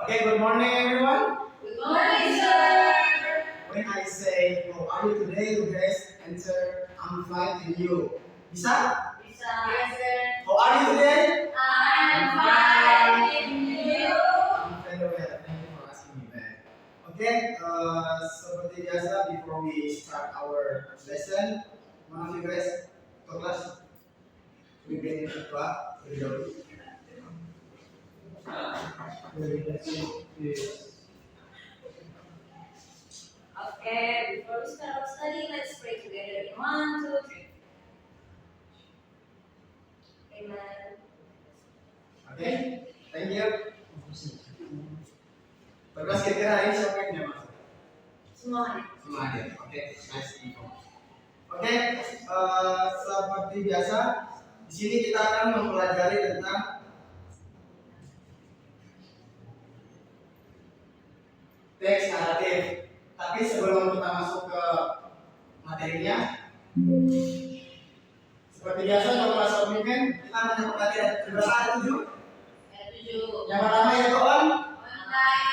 Okay, good morning everyone. Good morning, sir. When I say, how are you today, you guys answer, I'm fine and you. Bisa? Bisa. Yes, sir. How are you today? I'm fine. And you? I'm very well. Thank you for asking me back. Okay, seperti biasa, before we start our lesson, one of you guys to class, we begin to class. Okay, before we start our study, let's pray together in 1, 2, 3. Amen. Okay, thank you. Terus kira-kira hari ini siapa yang mas? Semuanya. Semua hadir. Oke, nice info. Oke, seperti biasa, di sini kita akan mempelajari tentang teks naratif. Tapi sebelum kita masuk ke materinya, seperti biasa kalau kelas pemimpin kita hanya pembelajaran berapa ada 7? Ada 7. Yang pertama yaitu on,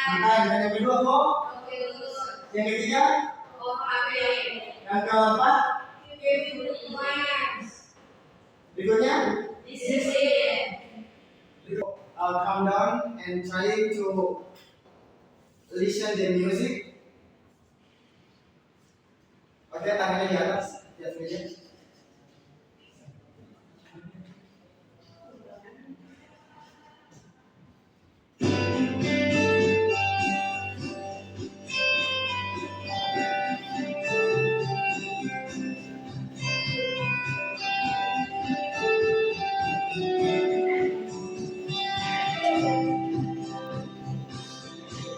Online. dan yang kedua kok, yang ketiga, yang keempat, berikutnya, This is it. I'll calm down and trying to listen the music. Oke, tangannya di atas, di atas meja.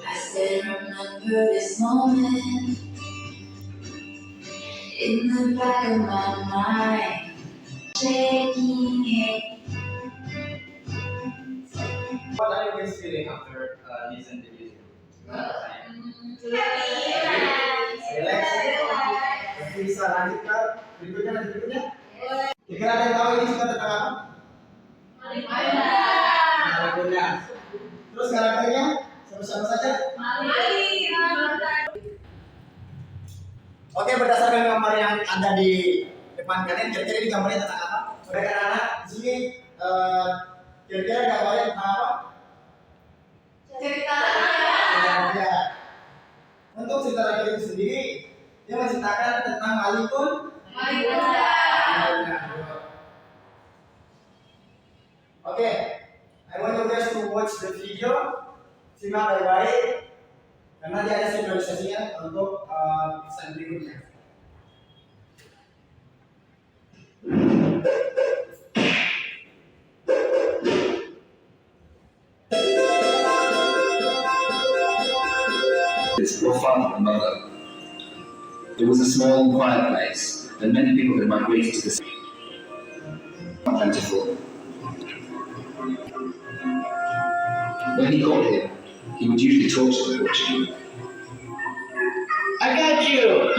I still remember this moment in the back of my mind, shaking it. What are you guys feeling after listen to music? Relax. Berarti bisa lanjut ke berikutnya. Kira-kira ada yang tahu ini suka tentang apa? Lagunya. Terus karakternya siapa saja? Oke, berdasarkan gambar yang ada di depan kalian, kira-kira ini gambarnya tentang apa? Saudara anak-anak di sini kira-kira gambarnya tentang apa? Cerita. Ya. Untuk cerita laki itu sendiri, dia menceritakan tentang Malikun. Oke, I want you guys to watch the video. Simak baik-baik, karena dia ada visualisasinya untuk pesan berikutnya. Its profound mother. It was a small and quiet place, and many people had migrated to the city. Plentiful. When he got here, he would usually talk to the Portuguese. I got you!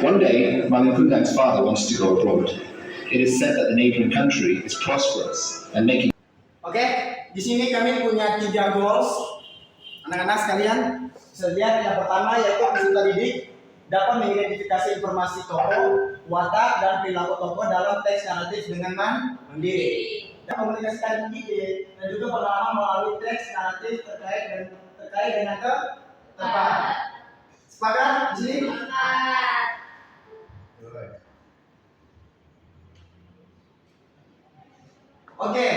One day, Malakundang's father wanted to go abroad. It is said that the neighboring country is prosperous and making. Oke, di sini kami punya 3 goals. Anak-anak sekalian, bisa lihat yang pertama yaitu peserta didik dapat mengidentifikasi informasi tokoh, watak, dan perilaku tokoh dalam teks naratif dengan mandiri. Dan komunikasikan ide dan juga pengalaman melalui teks naratif terkait dengan tepat. Sepakat di sini? Oke.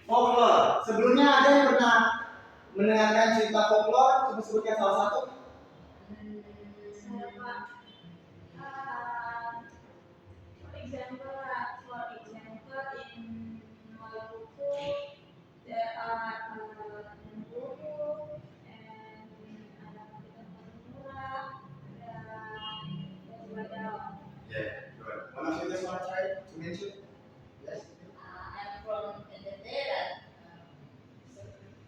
Folklore. Sebelumnya ada yang pernah mendengarkan cerita folklore? Coba sebutkan salah satu. Yeah, good. One of you guys want to try to mention? Yes. I'm from Indonesia.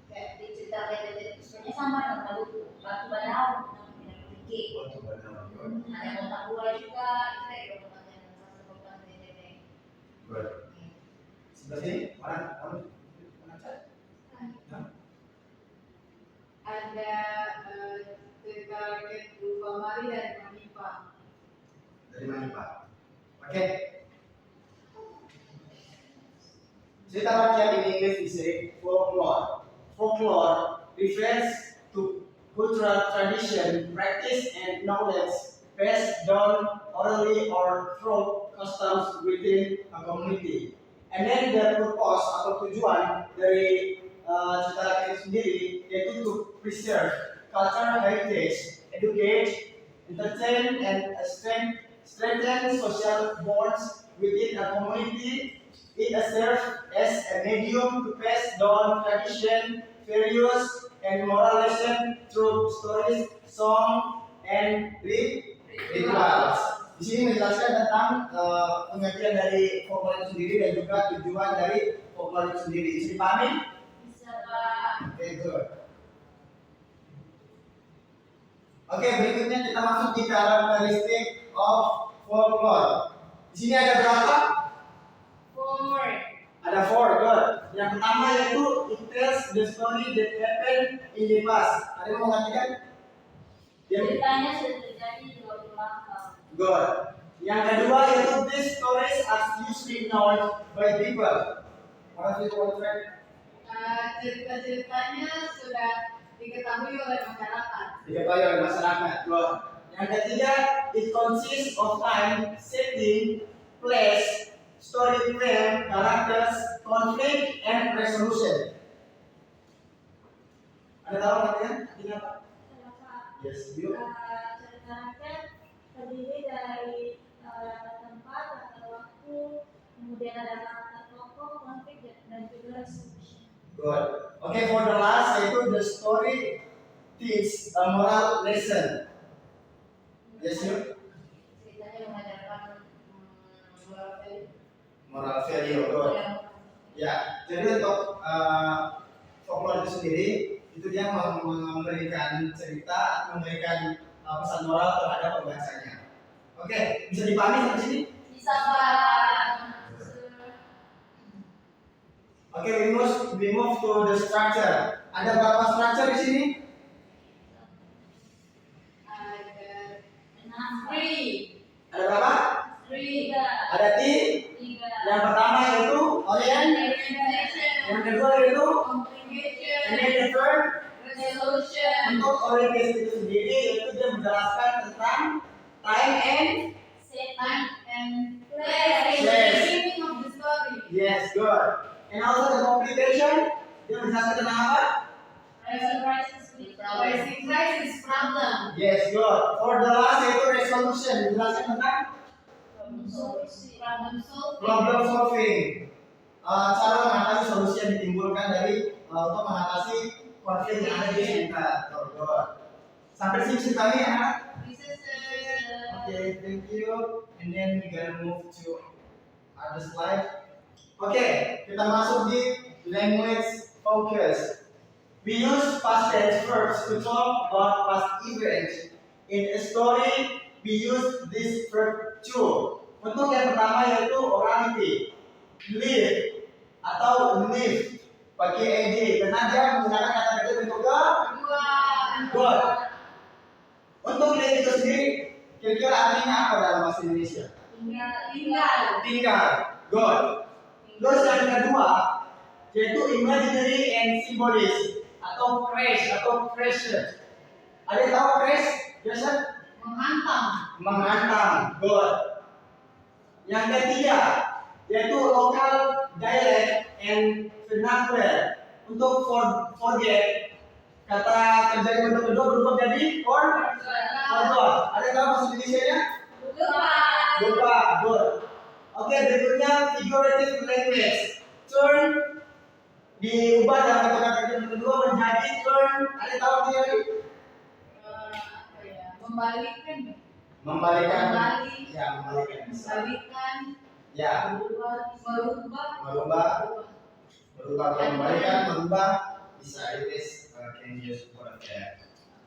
Kayak diceritakan dari sebenarnya sama dengan Maluku. Batu Badau, namanya Piki. Batu Badau. Ada Kota Buai juga, itu kayak Kabupaten Good. Sebelah sini, mana cat? Ada cerita rakyat berupa Mari dan Manipa. Dari mana Pak? Oke. Cerita rakyat in English is a folklore. Folklore refers to cultural tradition, practice, and knowledge passed down orally or through customs within a community. And then the purpose atau tujuan dari cerita rakyat itu sendiri yaitu to preserve cultural heritage, educate, entertain, and strengthen social bonds within a community. It serves as a medium to pass down tradition, values, and moral lesson through stories, song, and rituals. Di sini menjelaskan tentang pengertian dari folklore itu sendiri dan juga tujuan dari folklore itu sendiri. Bisa dipahami? Bisa Pak. Oke, good. Oke, berikutnya kita masuk di karakteristik of folklore. Di sini ada berapa? 4. Ada 4, good. Yang pertama yaitu it tells the story that happened in the past. Ada yang mau mengatakan? Ceritanya sudah terjadi di waktu lampau. Good. Yang kedua yaitu these stories are usually known by people. What is it, friend? Cerita-ceritanya sudah diketahui oleh masyarakat. Diketahui oleh masyarakat. Good. Yang ketiga, it consists of time, setting, place, story frame, characters, conflict, and resolution. Ada tahu artinya? Artinya apa? Yes, you. Cerita rakyat terdiri dari tempat atau waktu, kemudian ada karakter tokoh, konflik, dan juga resolution. Good. Okay, for the last, yaitu the story teach a moral lesson. Yes, you. Ceritanya mengajarkan Moral value. Good. Ya, jadi untuk folklore itu sendiri itu dia memberikan cerita, memberikan pesan moral terhadap pembacanya. Oke, bisa dipahami sampai sini? Bisa Pak. Oke, we move to the structure. Ada berapa structure di sini? Ada 3. Ada berapa? 3. Ada yang pertama yaitu orient, yang kedua yaitu and then the third. Untuk orientasi itu sendiri yaitu dia menjelaskan tentang time and yes, good. And also the complication dia menjelaskan tentang apa? Yes, good. For the last yaitu resolution menjelaskan tentang problem solving. Cara mengatasi solusi yang ditimbulkan dari untuk mengatasi konflik yang ada di sekitar. Sampai sini ceritanya ya, anak? Okay, thank you. And then we gonna move to other slide. Okay, kita masuk di language focus. We use past tense verbs to talk about past events. In a story, we use this verb to. Untuk yang pertama yaitu orality, live atau live pakai ed karena dia menggunakan kata kerja bentuk good. Untuk live itu sendiri kira-kira artinya apa dalam bahasa Indonesia? Tinggal. Good. Terus yang kedua yaitu imaginary and symbolism atau crash atau crashes. Ada yang tahu crash? Biasa menghantam. Good. Yang ketiga yaitu local dialect and vernacular. Untuk forget kata kerja yang bentuk kedua berubah jadi forgot. Ada tahu bahasa Indonesia-nya? Lupa. Good. Oke, berikutnya figurative language. Turn diubah dalam kata kerja yang kedua menjadi turn. Ada tahu artinya lagi? Membalikan. Ya, merubah, bisa it can use for that.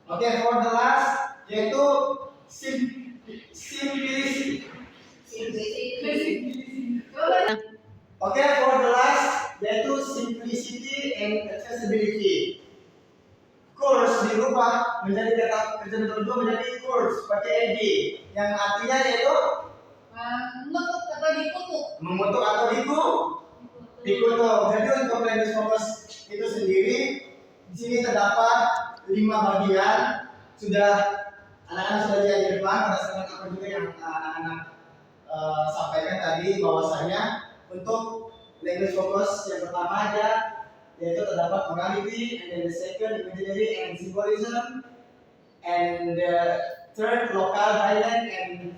Okay, for the last yaitu simplicity. and accessibility. Course dirubah menjadi kata kerja kedua menjadi course pakai ed yang artinya yaitu mengutuk atau dikutuk. Jadi untuk language focus itu sendiri di sini terdapat 5 bagian. Sudah anak-anak sudah lihat di depan berdasarkan apa juga yang anak-anak sampaikan tadi, bahwasanya untuk language focus yang pertama ada yaitu terdapat orality, and then the second imaginary and symbolism, and the third local dialect and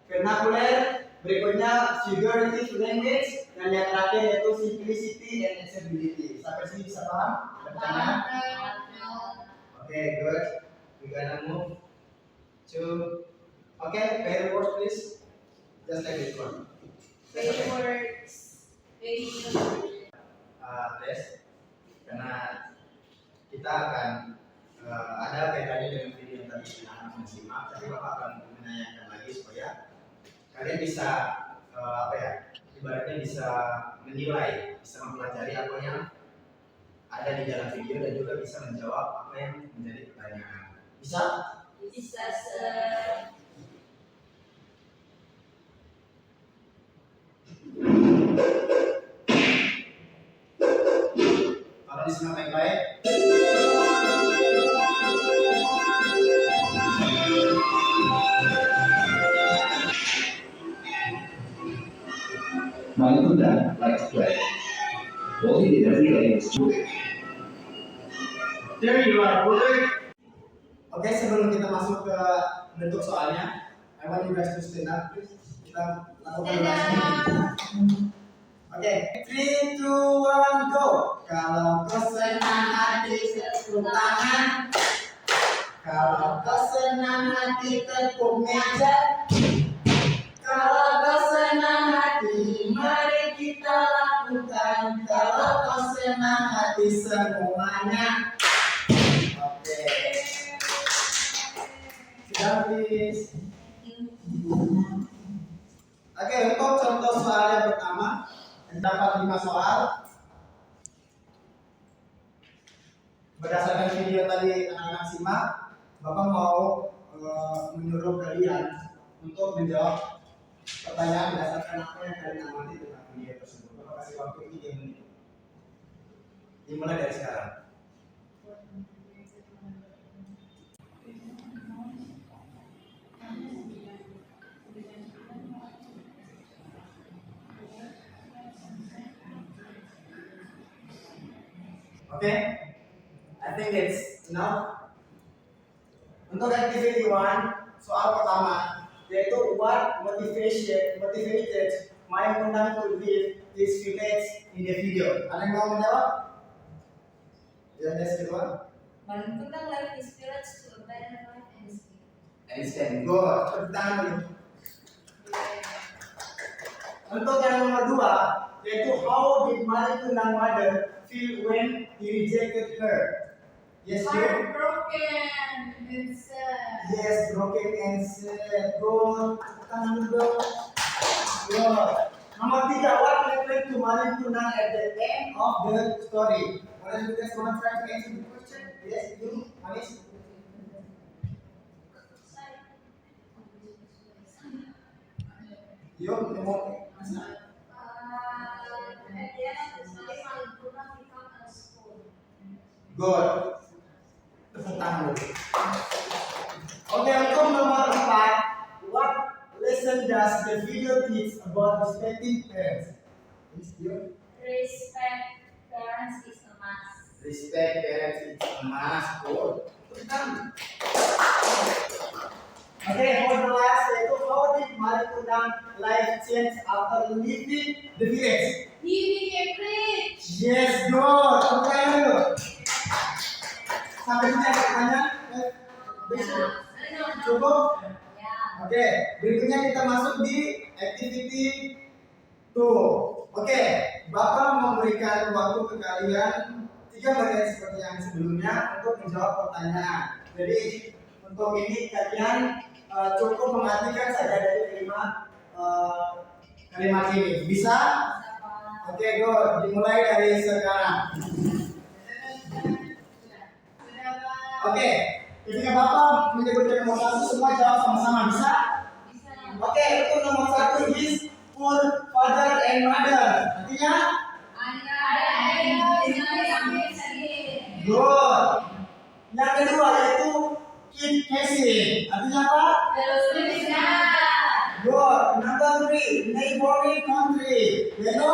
vernacular, berikutnya figurative language, dan yang terakhir yaitu simplicity and accessibility. Sampai sini bisa paham? Ada pertanyaan? Okay, good. We're gonna move to pair words please. Just like this one. Tes karena kita akan ada kaitannya dengan video yang tadi anak menyimak, tapi bapak akan menanyakan lagi supaya kalian bisa ibaratnya bisa menilai, bisa mempelajari apa yang ada di dalam video dan juga bisa menjawab apa yang menjadi pertanyaan. Bisa? Bisa, Sir. Kalau disimak baik-baik. My Buddha liked to play. All he did every day was to it. There you are, Buddha. Oke, sebelum kita masuk ke bentuk soalnya, I want you guys to stand up, please. Kita lakukan ini. Oke, 3, 2, 1, go. Kalau kau senang hati tepuk tangan. Kalau kau senang hati tepuk meja. Kalau kau senang hati, mari kita lakukan. Kalau kau senang hati semuanya. Oke. Sudah, please. Oke, untuk contoh soal yang pertama. Dapat 5 soal. Berdasarkan video tadi anak-anak simak, Bapak mau menyuruh kalian untuk menjawab pertanyaan berdasarkan apa yang kalian amati tentang video tersebut. Bapak kasih waktu 3 menit. Dimulai dari sekarang. Okay, I think it's enough. Untuk activity 1, soal pertama yaitu what motivated my Kundang to live these footage in the video. Ada yang mau menjawab? Ya, that's the one. Kundang life is spirit to a better life and skill. Einstein, good. Tepuk tangan dulu. Untuk yang nomor 2 yaitu how did my Kundang mother feel when he rejected her? Yes, you. Heartbroken and sad. Yes, broken and sad. Good. Tangan dulu. Good. Nomor 3, what happened to Marin Kundang at the end of the story? What is the one trying to answer the question? Yes, you, Manis. You, mau? Good. Tepuk tangan dulu. Oke, untuk nomor 4, what lesson does the video teach about respecting parents? Respect parents is a must. Respect parents is a must. Good. Tepuk tangan. Oke, for the last, yaitu how did Marin Kundang life change after leaving the village? He became rich. Yes, good. Tepuk tangan dulu. Sampai sini ada pertanyaan? Cukup? Oke, berikutnya kita masuk di activity 2. Oke, Bapak memberikan waktu ke kalian 3 menit seperti yang sebelumnya untuk menjawab pertanyaan. Jadi untuk ini kalian cukup mengartikan saja dari kalimat ini. Bisa? Oke, good. Dimulai dari sekarang. Oke, ketika Bapak menyebutkan nomor satu, semua jawab sama-sama, bisa? Oke, untuk nomor satu is for father and mother. Artinya? Good. Yang kedua yaitu keep casing. Artinya apa? Good. Number three, neighboring country. Yaitu?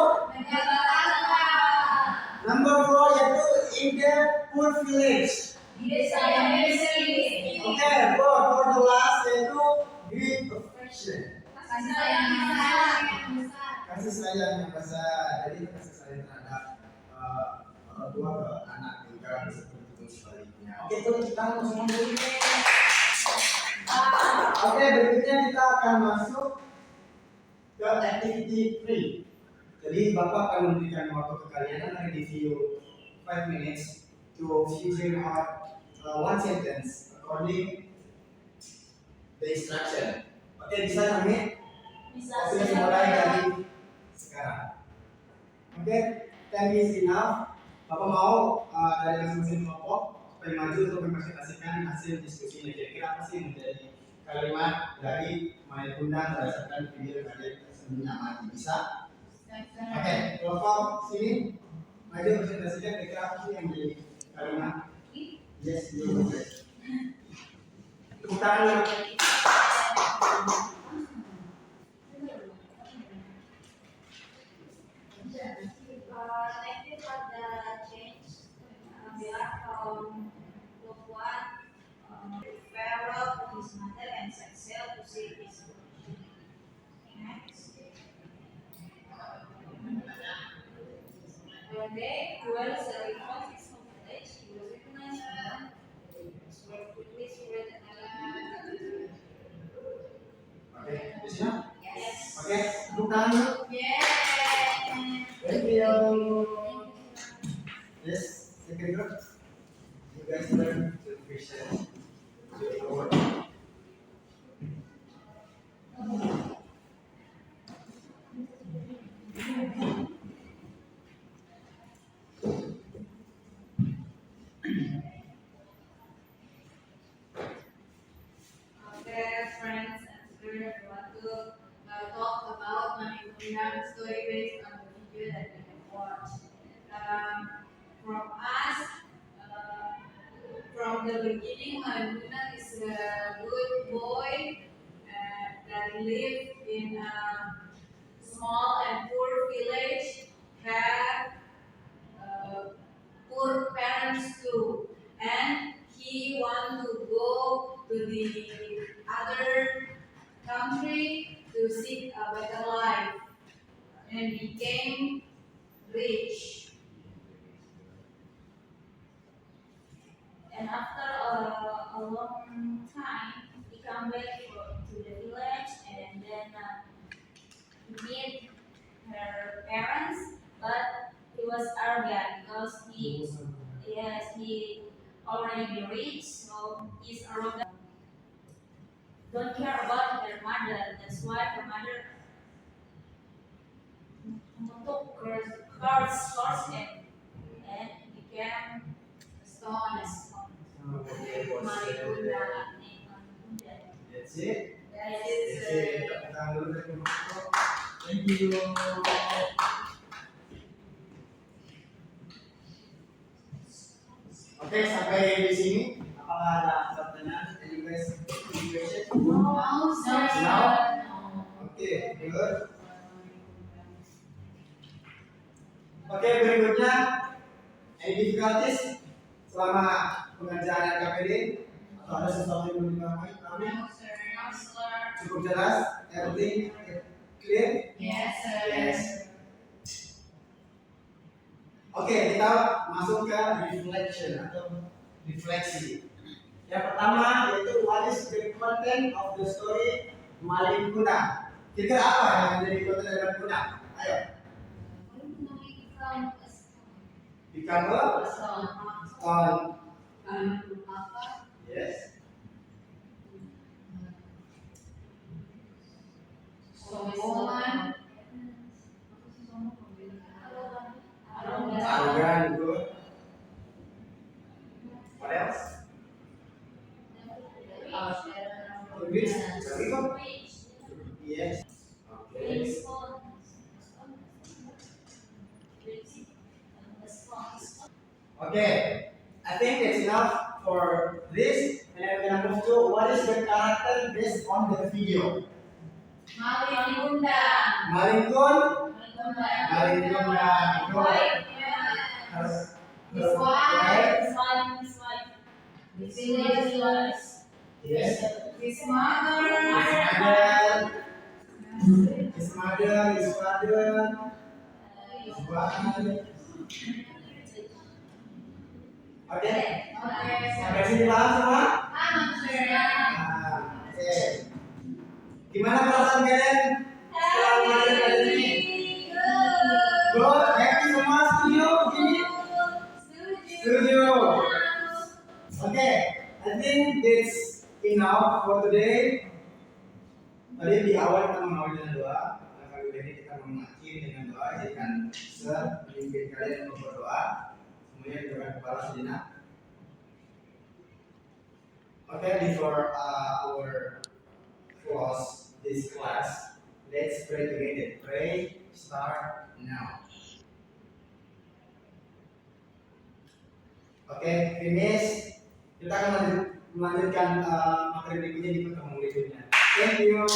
Number four yaitu in the poor village. Oke, good. For the last yaitu with affection. Kasih sayang yang besar. Jadi itu kasih sayang terhadap orang tua ke anak juga seperti itu sebaliknya. Oke, itu kita semua dulu. Oke, berikutnya kita akan masuk ke activity 3. Jadi Bapak akan memberikan waktu ke kalian akan review 5 minutes to figure out one sentence according the instruction. Oke, bisa kami? Oke, mulai dari sekarang. Oke, 10 minutes enough. Bapak mau dari masing-masing kelompok supaya maju untuk mempresentasikan hasil diskusinya. Kira-kira apa sih yang menjadi kalimat dari main undang berdasarkan video yang kalian sebelumnya amati? Bisa? Oke, kelompok sini maju presentasikan kira-kira apa sih yang menjadi kalimat? Yes, you. Tepuk tangan. Thank you for the change. From Lukuan, Pharaoh to his mother and Saxel to see his next. One day, while selling off his home village, he was recognized by them. Were quickly spread around. Oke, di sini? Yes. Oke, tepuk tangan. Yeah. Thank you. Yes, second group. You guys learn to appreciate your work. Okay, friends, and today I want to talk about my Undang story based on the video that we have watched. From the beginning, Undang is a good boy that lived in a small and poor village, have poor parents too, and he want to go to the other country to seek a better life and became rich. And after a long time, he come back to the village and then meet her parents, but he was arrogant because he already rich, so he's arrogant. Don't care about their mother. That's why her mother took her source him and became stone. My Buddha. That's it. That is Tepuk tangan dulu dari kelompok. Thank you. Oke, sampai di sini. Apakah ada pertanyaan? Any guys? Any question? No, sir. No? No. Oke, good. Oke, berikutnya any difficulties selama pengerjaan KPD atau ada sesuatu yang belum dipahami? No, sir. No, sir. Cukup jelas? Everything clear? Yes, sir. Yes. Oke, kita masuk ke reflection atau refleksi. Yang pertama yaitu what is the content of the story Malin Kundang. Kira-kira apa yang menjadi konten dari Malin Kundang? Ayo. Become a stone. Yes. Sombongan. Arogan, good. What else? Okay, I think it's enough for this, and I'm gonna move to what is the character based on the video. Malingkun, her wife, yes, his mother, his father, his wife. Okay, sampai sini paham semua? Oke. Gimana perasaan kalian setelah belajar kali ini? Good, happy semua, setuju? Begini? Setuju. Okay, I think that's enough for today. Tadi di awal kita mengawali dengan doa, nah kali ini kita mengakhiri dengan doa. Jadikan Sir memimpin kalian untuk berdoa. Semuanya dengan kepala sejenak. Okay, before our close this class, let's pray together. Pray, start now. Okay, finish. Kita akan melanjutkan materi berikutnya di pertemuan berikutnya. Thank you.